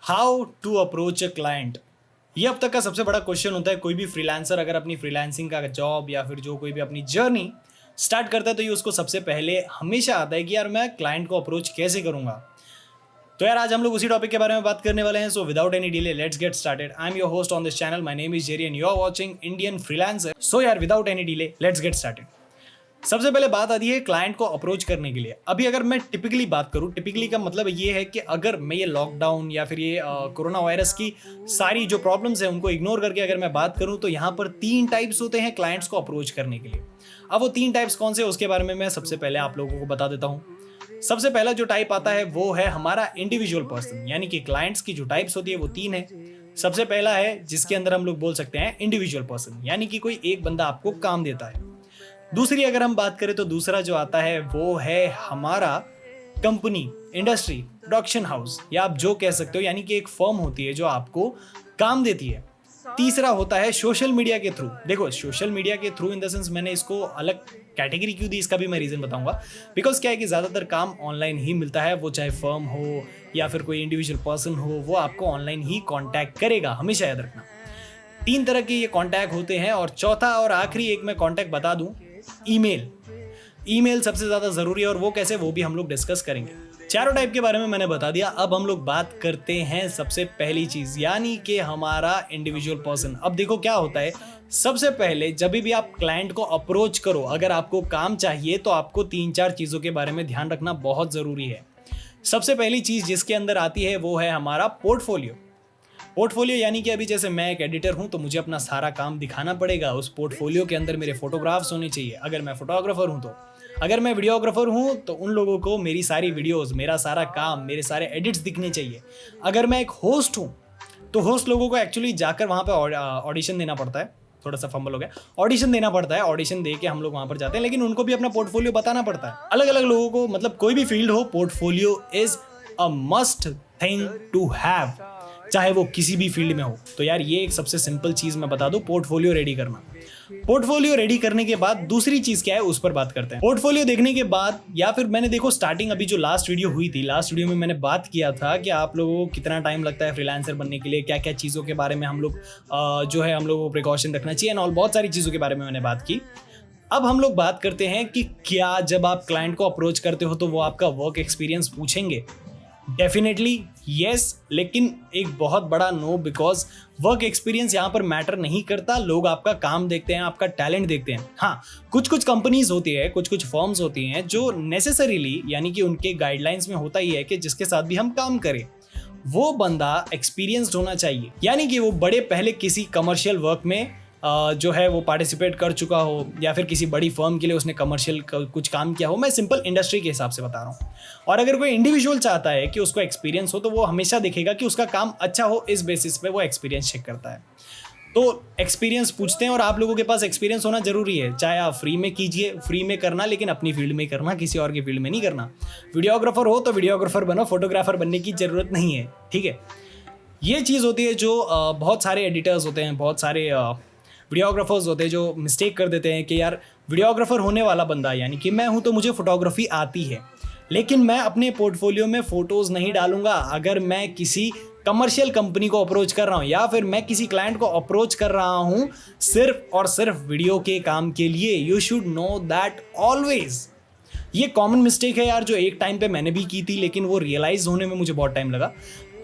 How to approach a client. ये अब तक का सबसे बड़ा क्वेश्चन होता है। कोई भी फ्रीलांसर अगर अपनी फ्रीलांसिंग का जॉब या फिर जो कोई भी अपनी जर्नी स्टार्ट करता है तो ये उसको सबसे पहले हमेशा आता है कि यार मैं क्लाइंट को अप्रोच कैसे करूंगा। तो यार आज हम लोग उसी टॉपिक के बारे में बात करने वाले हैं। So without any delay let's get started. I am your host on this channel, my name is Jerry and you are watching Indian freelancer. So यार without any delay let's get started. सबसे पहले बात आती है client को approach करने के लिए। अभी अगर मैं टिपिकली बात करूं, टिपिकली का मतलब ये है कि अगर मैं ये लॉकडाउन या फिर ये कोरोना वायरस की सारी जो प्रॉब्लम्स है उनको इग्नोर करके अगर मैं बात करूं तो यहाँ पर 3 टाइप्स होते हैं क्लाइंट्स को अप्रोच करने के लिए। अब वो 3 टाइप्स कौन से उसके बारे में मैं सबसे पहले आप लोगों को बता देता हूँ। सबसे पहला जो टाइप आता है वो है हमारा इंडिविजुअल पर्सन, यानी कि क्लाइंट्स की जो टाइप्स होती है वो 3 है। सबसे पहला है जिसके अंदर हम लोग बोल सकते हैं इंडिविजुअल पर्सन, यानी कि कोई एक बंदा आपको काम देता है। दूसरी अगर हम बात करें तो दूसरा जो आता है वो है हमारा कंपनी, इंडस्ट्री, प्रोडक्शन हाउस, या आप जो कह सकते हो, यानी कि एक फर्म होती है जो आपको काम देती है। तीसरा होता है सोशल मीडिया के थ्रू। देखो सोशल मीडिया के थ्रू इन द सेंस मैंने इसको अलग कैटेगरी क्यों दी, इसका भी मैं रीज़न बताऊंगा। बिकॉज क्या है कि ज़्यादातर काम ऑनलाइन ही मिलता है, वो चाहे फर्म हो या फिर कोई इंडिविजुअल पर्सन हो, वो आपको ऑनलाइन ही कॉन्टैक्ट करेगा, हमेशा याद रखना। 3 तरह के ये कॉन्टैक्ट होते हैं। और चौथा और आखिरी एक मैं कॉन्टैक्ट बता दूं, ईमेल। ईमेल सबसे ज़्यादा ज़रूरी है और वो कैसे, वो भी हम लोग डिस्कस करेंगे। चारों टाइप के बारे में मैंने बता दिया। अब हम लोग बात करते हैं सबसे पहली चीज़, यानी कि हमारा इंडिविजुअल पर्सन। अब देखो क्या होता है, सबसे पहले जब भी आप क्लाइंट को अप्रोच करो, अगर आपको काम चाहिए तो आपको 3-4 चीज़ों के बारे में ध्यान रखना बहुत ज़रूरी है। सबसे पहली चीज़ जिसके अंदर आती है वो है हमारा पोर्टफोलियो। पोर्टफोलियो यानी कि अभी जैसे मैं एक एडिटर हूं तो मुझे अपना सारा काम दिखाना पड़ेगा। उस पोर्टफोलियो के अंदर मेरे फोटोग्राफ्स होने चाहिए। अगर मैं फोटोग्राफर हूं तो, अगर मैं वीडियोग्राफर हूं तो उन लोगों को मेरी सारी वीडियोस, मेरा सारा काम, मेरे सारे एडिट्स दिखने चाहिए। अगर मैं एक होस्ट हूं तो होस्ट लोगों को एक्चुअली जाकर वहाँ पर ऑडिशन देना पड़ता है। थोड़ा सा फंबल हो गया, ऑडिशन देना पड़ता है। ऑडिशन दे के हम लोग वहाँ पर जाते हैं, लेकिन उनको भी अपना पोर्टफोलियो बताना पड़ता है। अलग अलग लोगों को, मतलब कोई भी फील्ड हो, portfolio is a must thing to have, चाहे वो किसी भी फील्ड में हो। तो यार ये एक सबसे सिंपल चीज़ मैं बता दूं, पोर्टफोलियो रेडी करना। पोर्टफोलियो रेडी करने के बाद दूसरी चीज़ क्या है उस पर बात करते हैं। पोर्टफोलियो देखने के बाद, या फिर मैंने देखो स्टार्टिंग अभी जो लास्ट वीडियो हुई थी, लास्ट वीडियो में मैंने बात किया था कि आप लोगों को कितना टाइम लगता है फ्रीलांसर बनने के लिए, क्या क्या चीज़ों के बारे में हम लोग जो है हम लोगों को प्रिकॉशन रखना चाहिए एंड ऑल, बहुत सारी चीज़ों के बारे में मैंने बात की। अब हम लोग बात करते हैं कि क्या जब आप क्लाइंट को अप्रोच करते हो तो वो आपका वर्क एक्सपीरियंस पूछेंगे। डेफिनेटली यस, लेकिन एक बहुत बड़ा नो, बिकॉज वर्क एक्सपीरियंस यहाँ पर मैटर नहीं करता। लोग आपका काम देखते हैं, आपका टैलेंट देखते हैं। हाँ, कुछ कुछ कंपनीज होती है, कुछ कुछ फर्म्स होती हैं जो नेसेसरीली, यानी कि उनके गाइडलाइंस में होता ही है कि जिसके साथ भी हम काम करें वो बंदा एक्सपीरियंस्ड होना चाहिए, यानी कि वो बड़े पहले किसी कमर्शियल वर्क में जो है वो पार्टिसिपेट कर चुका हो, या फिर किसी बड़ी फर्म के लिए उसने कमर्शियल कुछ काम किया हो। मैं सिंपल इंडस्ट्री के हिसाब से बता रहा हूँ। और अगर कोई इंडिविजुअल चाहता है कि उसको एक्सपीरियंस हो तो वो हमेशा देखेगा कि उसका काम अच्छा हो, इस बेसिस पे वो एक्सपीरियंस चेक करता है। तो एक्सपीरियंस पूछते हैं और आप लोगों के पास एक्सपीरियंस होना जरूरी है। चाहे आप फ्री में कीजिए, फ्री में करना, लेकिन अपनी फील्ड में करना, किसी और की फील्ड में नहीं करना। वीडियोग्राफर हो तो वीडियोग्राफर बनो, फोटोग्राफर बनने की जरूरत नहीं है, ठीक है। ये चीज़ होती है जो बहुत सारे एडिटर्स होते हैं, बहुत सारे वीडियोग्राफर्स होते हैं जो मिस्टेक कर देते हैं कि यार वीडियोग्राफर होने वाला बंदा, यानी कि मैं हूं तो मुझे फोटोग्राफी आती है, लेकिन मैं अपने पोर्टफोलियो में फ़ोटोज़ नहीं डालूंगा। अगर मैं किसी कमर्शियल कंपनी को अप्रोच कर रहा हूं या फिर मैं किसी क्लाइंट को अप्रोच कर रहा हूं सिर्फ और सिर्फ वीडियो के काम के लिए, you should know that always. ये कॉमन मिस्टेक है यार, जो एक टाइम पे मैंने भी की थी, लेकिन वो रियलाइज होने में मुझे बहुत टाइम लगा।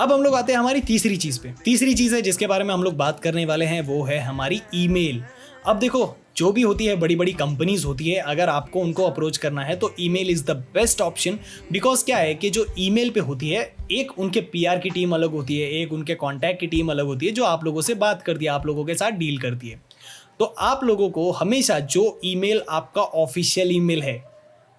अब हम लोग आते हैं हमारी तीसरी चीज़ पे। तीसरी चीज़ है जिसके बारे में हम लोग बात करने वाले हैं, वो है हमारी ईमेल। अब देखो जो भी होती है, बड़ी बड़ी कंपनीज होती है, अगर आपको उनको अप्रोच करना है तो email is the best option. Because क्या है कि जो ईमेल पे होती है, एक उनके पीआर की टीम अलग होती है, एक उनके कॉन्टैक्ट की टीम अलग होती है जो आप लोगों से बात करती है, आप लोगों के साथ डील करती है। तो आप लोगों को हमेशा जो ईमेल आपका ऑफिशियल ईमेल है,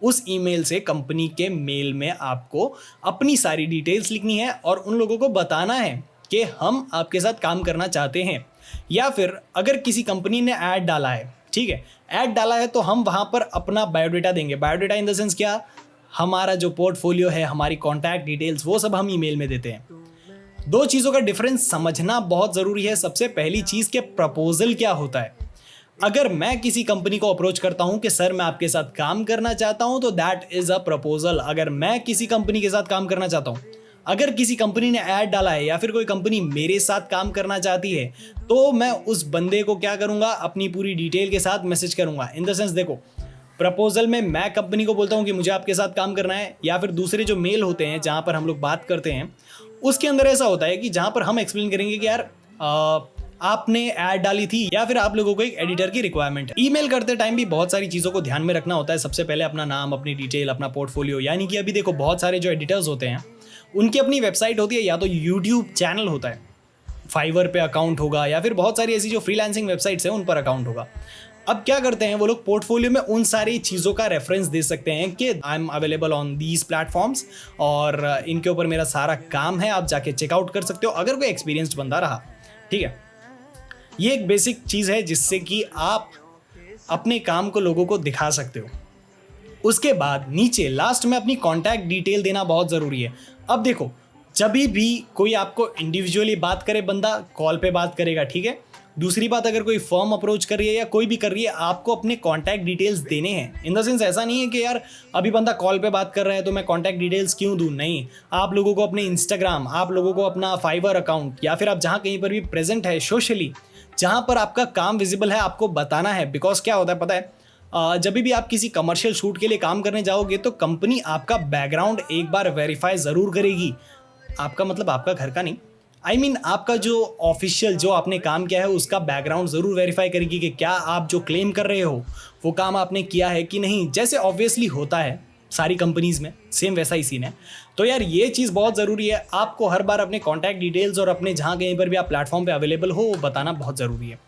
उस ईमेल से कंपनी के मेल में आपको अपनी सारी डिटेल्स लिखनी है और उन लोगों को बताना है कि हम आपके साथ काम करना चाहते हैं। या फिर अगर किसी कंपनी ने ऐड डाला है, ठीक है, ऐड डाला है तो हम वहाँ पर अपना बायोडाटा देंगे। बायोडाटा इन द सेंस क्या, हमारा जो पोर्टफोलियो है, हमारी कॉन्टैक्ट डिटेल्स, वो सब हम ईमेल में देते हैं। 2 चीज़ों का डिफरेंस समझना बहुत ज़रूरी है। सबसे पहली चीज़ के प्रपोजल क्या होता है। अगर मैं किसी कंपनी को अप्रोच करता हूं कि सर मैं आपके साथ काम करना चाहता हूं, तो दैट इज अ प्रपोजल। अगर मैं किसी कंपनी के साथ काम करना चाहता हूं, अगर किसी कंपनी ने ऐड डाला है या फिर कोई कंपनी मेरे साथ काम करना चाहती है तो मैं उस बंदे को क्या करूँगा, अपनी पूरी डिटेल के साथ मैसेज करूँगा। इन द सेंस देखो, प्रपोजल में मैं कंपनी को बोलता हूँ कि मुझे आपके साथ काम करना है, या फिर दूसरे जो मेल होते हैं जहाँ पर हम लोग बात करते हैं उसके अंदर ऐसा होता है कि जहाँ पर हम एक्सप्लेन करेंगे कि यार आपने ऐड डाली थी या फिर आप लोगों को एक एडिटर की रिक्वायरमेंट है। ईमेल करते टाइम भी बहुत सारी चीज़ों को ध्यान में रखना होता है। सबसे पहले अपना नाम, अपनी डिटेल, अपना पोर्टफोलियो, यानी कि अभी देखो बहुत सारे जो एडिटर्स होते हैं उनकी अपनी वेबसाइट होती है या तो यूट्यूब चैनल होता है, फाइवर पे अकाउंट होगा या फिर बहुत सारी ऐसी जो फ्रीलांसिंग वेबसाइट्स हैं उन पर अकाउंट होगा। अब क्या करते हैं वो लोग, पोर्टफोलियो में उन सारी चीज़ों का रेफरेंस दे सकते हैं कि I am available on these platforms और इनके ऊपर मेरा सारा काम है, आप जाके चेकआउट कर सकते हो अगर कोई एक्सपीरियंस्ड बंदा रहा। ठीक है, ये एक बेसिक चीज़ है जिससे कि आप अपने काम को लोगों को दिखा सकते हो। उसके बाद नीचे लास्ट में अपनी कॉन्टैक्ट डिटेल देना बहुत ज़रूरी है। अब देखो, जब भी कोई आपको इंडिविजुअली बात करे, बंदा कॉल पे बात करेगा, ठीक है। दूसरी बात, अगर कोई फर्म अप्रोच कर रही है या कोई भी कर रही है, आपको अपने कॉन्टैक्ट डिटेल्स देने हैं। इन द सेंस ऐसा नहीं है कि यार अभी बंदा कॉल पे बात कर रहा है तो मैं कॉन्टैक्ट डिटेल्स क्यों दूं, नहीं। आप लोगों को अपने इंस्टाग्राम, आप लोगों को अपना फाइवर अकाउंट या फिर आप जहाँ कहीं पर भी प्रेजेंट है सोशली, जहाँ पर आपका काम विजिबल है, आपको बताना है। बिकॉज क्या होता है पता है, जब भी आप किसी कमर्शियल शूट के लिए काम करने जाओगे तो कंपनी आपका बैकग्राउंड एक बार वेरीफाई ज़रूर करेगी। आपका मतलब आपका घर का नहीं, आई मीन आपका जो ऑफिशियल जो आपने काम किया है उसका बैकग्राउंड ज़रूर वेरीफाई करेगी कि क्या आप जो क्लेम कर रहे हो वो काम आपने किया है कि नहीं। जैसे ऑब्वियसली होता है सारी कंपनीज़ में, सेम वैसा ही सीन है। तो यार ये चीज़ बहुत ज़रूरी है, आपको हर बार अपने कॉन्टैक्ट डिटेल्स और अपने जहाँ कहीं पर भी आप प्लेटफॉर्म पे अवेलेबल हो वो बताना बहुत ज़रूरी है।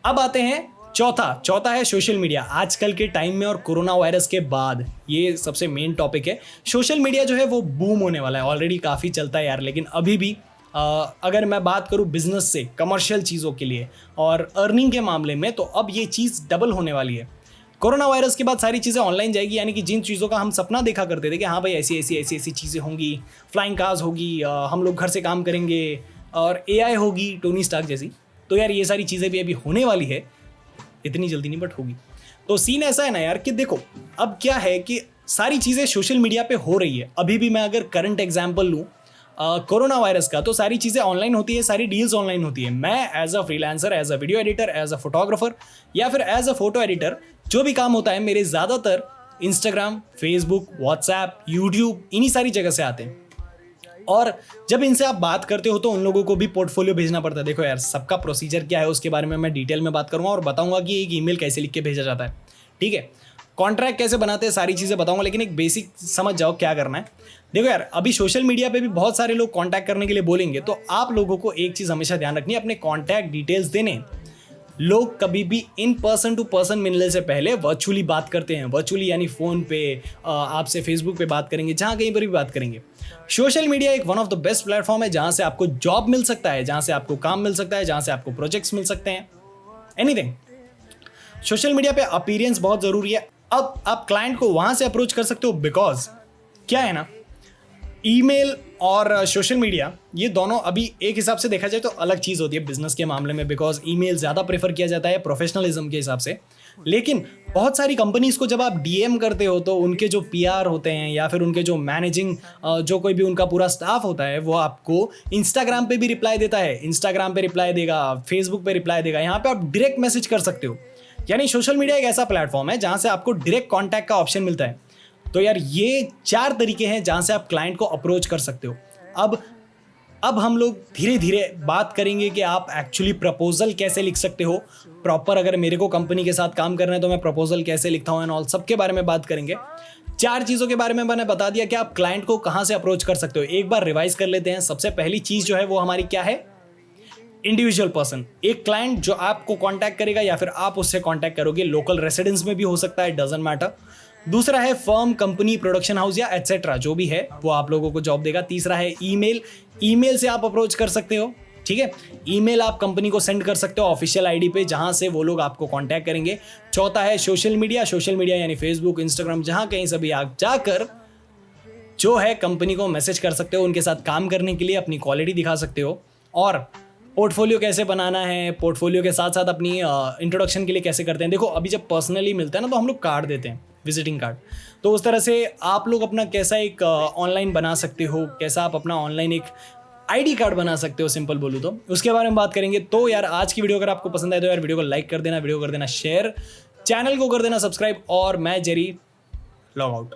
अब आते हैं चौथा है सोशल मीडिया। आजकल के टाइम में और कोरोना वायरस के बाद ये सबसे मेन टॉपिक है। सोशल मीडिया जो है वो बूम होने वाला है, ऑलरेडी काफ़ी चलता है यार, लेकिन अभी भी अगर मैं बात करूँ बिजनेस से, कमर्शियल चीज़ों के लिए और अर्निंग के मामले में, तो अब ये चीज़ डबल होने वाली है। कोरोना वायरस के बाद सारी चीज़ें ऑनलाइन जाएगी, यानी कि जिन चीज़ों का हम सपना देखा करते थे कि हाँ भाई ऐसी ऐसी चीज़ें होंगी, फ्लाइंग कार्स होगी, हम लोग घर से काम करेंगे और एआई होगी टोनी स्टार्क जैसी, तो यार ये सारी चीज़ें भी अभी होने वाली है। इतनी जल्दी नहीं बट होगी। तो सीन ऐसा है ना यार कि देखो अब क्या है कि सारी चीज़ें सोशल मीडिया पे हो रही है। अभी भी मैं अगर करंट एग्जांपल लूँ कोरोना वायरस का, तो सारी चीज़ें ऑनलाइन होती है, सारी डील्स ऑनलाइन होती है। मैं as a freelancer, as a video editor, as a photographer या फिर एज अ फोटो एडिटर, जो भी काम होता है मेरे ज़्यादातर इंस्टाग्राम, फेसबुक, व्हाट्सएप, यूट्यूब, इन्हीं सारी जगह से आते हैं। और जब इनसे आप बात करते हो तो उन लोगों को भी पोर्टफोलियो भेजना पड़ता है। देखो यार सबका प्रोसीजर क्या है उसके बारे में मैं डिटेल में बात करूँगा और बताऊँगा कि एक ईमेल कैसे लिख के भेजा जाता है, ठीक है। कॉन्ट्रैक्ट कैसे बनाते हैं, सारी चीज़ें बताऊंगा, लेकिन एक बेसिक समझ जाओ क्या करना है। देखो यार अभी सोशल मीडिया पे भी बहुत सारे लोग कांटेक्ट करने के लिए बोलेंगे, तो आप लोगों को एक चीज़ हमेशा ध्यान रखनी है, अपने कांटेक्ट डिटेल्स देने। लोग कभी भी इन पर्सन टू पर्सन मिलने से पहले वर्चुअली बात करते हैं। वर्चुअली यानी फ़ोन पे, आपसे फेसबुक पे बात करेंगे, जहाँ कहीं पर भी बात करेंगे। सोशल मीडिया एक one of the best platform है जहाँ से आपको जॉब मिल सकता है, जहाँ से आपको काम मिल सकता है, जहाँ से आपको प्रोजेक्ट्स मिल सकते हैं, एनीथिंग। सोशल मीडिया पे अपीयरेंस बहुत ज़रूरी है। अब आप क्लाइंट को वहाँ से अप्रोच कर सकते हो, बिकॉज क्या है ना, ईमेल और सोशल मीडिया ये दोनों अभी एक हिसाब से देखा जाए तो अलग चीज़ होती है बिजनेस के मामले में, बिकॉज ईमेल ज़्यादा प्रेफर किया जाता है प्रोफेशनलिज्म के हिसाब से। लेकिन बहुत सारी कंपनीज़ को जब आप डीएम करते हो तो उनके जो पीआर होते हैं या फिर उनके जो मैनेजिंग जो कोई भी उनका पूरा स्टाफ होता है वो आपको इंस्टाग्राम पे भी रिप्लाई देता है, इंस्टाग्राम पे रिप्लाई देगा, फेसबुक पे रिप्लाई देगा। यहाँ पे आप डायरेक्ट मैसेज कर सकते हो। यानी सोशल मीडिया एक ऐसा प्लेटफॉर्म है जहाँ से आपको डायरेक्ट कॉन्टैक्ट का ऑप्शन मिलता है। तो यार ये 4 तरीके हैं जहाँ से आप क्लाइंट को अप्रोच कर सकते हो। अब हम लोग धीरे धीरे बात करेंगे कि आप एक्चुअली प्रपोजल कैसे लिख सकते हो प्रॉपर। अगर मेरे को कंपनी के साथ काम करना है तो मैं प्रपोजल कैसे लिखता हूँ एंड ऑल, सबके बारे में बात करेंगे। 4 चीज़ों के बारे में मैंने बता दिया कि आप क्लाइंट को कहाँ से अप्रोच कर सकते हो। एक बार रिवाइज कर लेते हैं। सबसे पहली चीज़ जो है वो हमारी क्या है, इंडिविजुअल पर्सन। एक क्लाइंट जो आपको कांटेक्ट करेगा या फिर आप उससे कांटेक्ट करोगे, लोकल रेसिडेंस में भी हो सकता है, डजंट मैटर। दूसरा है फर्म, कंपनी, प्रोडक्शन हाउस या एटसेट्रा, जो भी है वो आप लोगों को जॉब देगा। तीसरा है ईमेल, ईमेल से आप अप्रोच कर सकते हो, ठीक है। ईमेल आप कंपनी को सेंड कर सकते हो ऑफिशियल आईडी पे, जहां से वो लोग आपको कांटेक्ट करेंगे। चौथा है सोशल मीडिया, सोशल मीडिया यानी फेसबुक, इंस्टाग्राम, जहां कहीं से भी आप जाकर जो है कंपनी को मैसेज कर सकते हो, उनके साथ काम करने के लिए अपनी क्वालिटी दिखा सकते हो। और पोर्टफोलियो कैसे बनाना है, पोर्टफोलियो के साथ साथ अपनी इंट्रोडक्शन के लिए कैसे करते हैं। देखो अभी जब पर्सनली मिलता है ना तो हम लोग कार्ड देते हैं, विजिटिंग कार्ड। तो उस तरह से आप लोग अपना कैसा एक ऑनलाइन बना सकते हो, कैसा आप अपना ऑनलाइन एक आईडी कार्ड बना सकते हो, सिंपल बोलूँ तो उसके बारे में बात करेंगे। तो यार आज की वीडियो अगर आपको पसंद आए तो यार वीडियो को लाइक कर देना, वीडियो कर देना शेयर, चैनल को कर देना सब्सक्राइब, और मैं जेरी लॉग आउट।